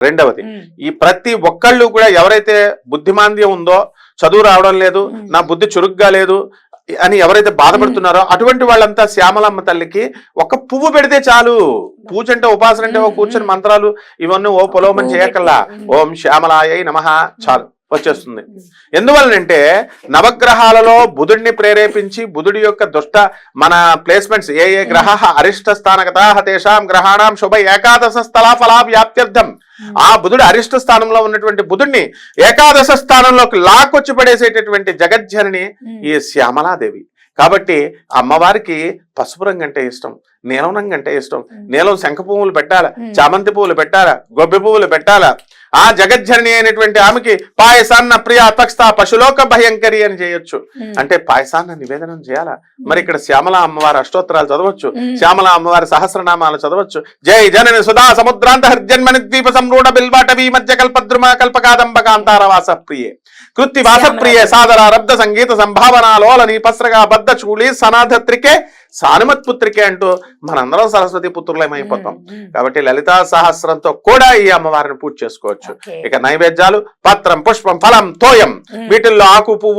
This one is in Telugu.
రెండవది, ఈ ప్రతి ఒక్కళ్ళు కూడా ఎవరైతే బుద్ధిమాంద్యం ఉందో, చదువు రావడం లేదు, నా బుద్ధి చురుగ్గా లేదు అని ఎవరైతే బాధపడుతున్నారో అటువంటి వాళ్ళంతా శ్యామలమ్మ తల్లికి ఒక పువ్వు పెడితే చాలు. పూజ అంటే ఉపాసన అంటే ఓ కూర్చొని మంత్రాలు ఇవన్నీ ఓ పొలవమని చేయకల్లా, ఓం శ్యామలాయ నమః చాలు వచ్చేస్తుంది. ఎందువలనంటే నవగ్రహాలలో బుధుడిని ప్రేరేపించి బుధుడి యొక్క దుష్ట మన ప్లేస్మెంట్స్ ఏ ఏ గ్రహ అరిష్ట స్థానగతా తేషాం గ్రహాణం శుభ ఏకాదశ స్థలా ఫలా వ్యాప్త్యర్థం. ఆ బుధుడు అరిష్ట స్థానంలో ఉన్నటువంటి బుధుడిని ఏకాదశ స్థానంలోకి లాక్కొచ్చి పడేసేటటువంటి జగజ్జనని ఈ శ్యామలాదేవి. కాబట్టి అమ్మవారికి పసుపు రంగు అంటే ఇష్టం, నీలం రంగు అంటే ఇష్టం. నీలం శంఖ పువ్వులు పెట్టాలా, చామంతి పువ్వులు పెట్టాలా, గొబ్బె పువ్వులు పెట్టాలా. ఆ జగజ్జనని అయినటువంటి ఆమెకి పాయసాన్న ప్రియ అపక్ష పశులోక భయంకరి అని చేయొచ్చు. అంటే పాయసాన్న నివేదనం చేయాలా. మరి ఇక్కడ శ్యామల అమ్మవారి అష్టోత్తరాలు చదవచ్చు, శ్యామల అమ్మవారి సహస్రనామాలు చదవచ్చు. జై జనని సుధా సముద్రాంత హర్జన్మని ద్వీప సంరూఢ బిల్వాటవీ మధ్య కల్పద్రుమ కల్పకాదంబ కాంతారవాస ప్రియే కృతి వాసప్రియే సాదర రబ్ద సంగీత సంభావనాలోల నీపస్రగా బద్ద చూళి సనాధత్రికే సానుమత్పుత్రికే అంటూ మనందరం సరస్వతి పుత్రులమైపోతాం. కాబట్టి లలితా సహస్రంతో కూడా ఈ అమ్మవారిని పూజ చేసుకోవచ్చు. ఇక నైవేద్యాలు పత్రం, పుష్పం, ఫలం, తోయం, వీటిల్లో ఆకు పువ్వు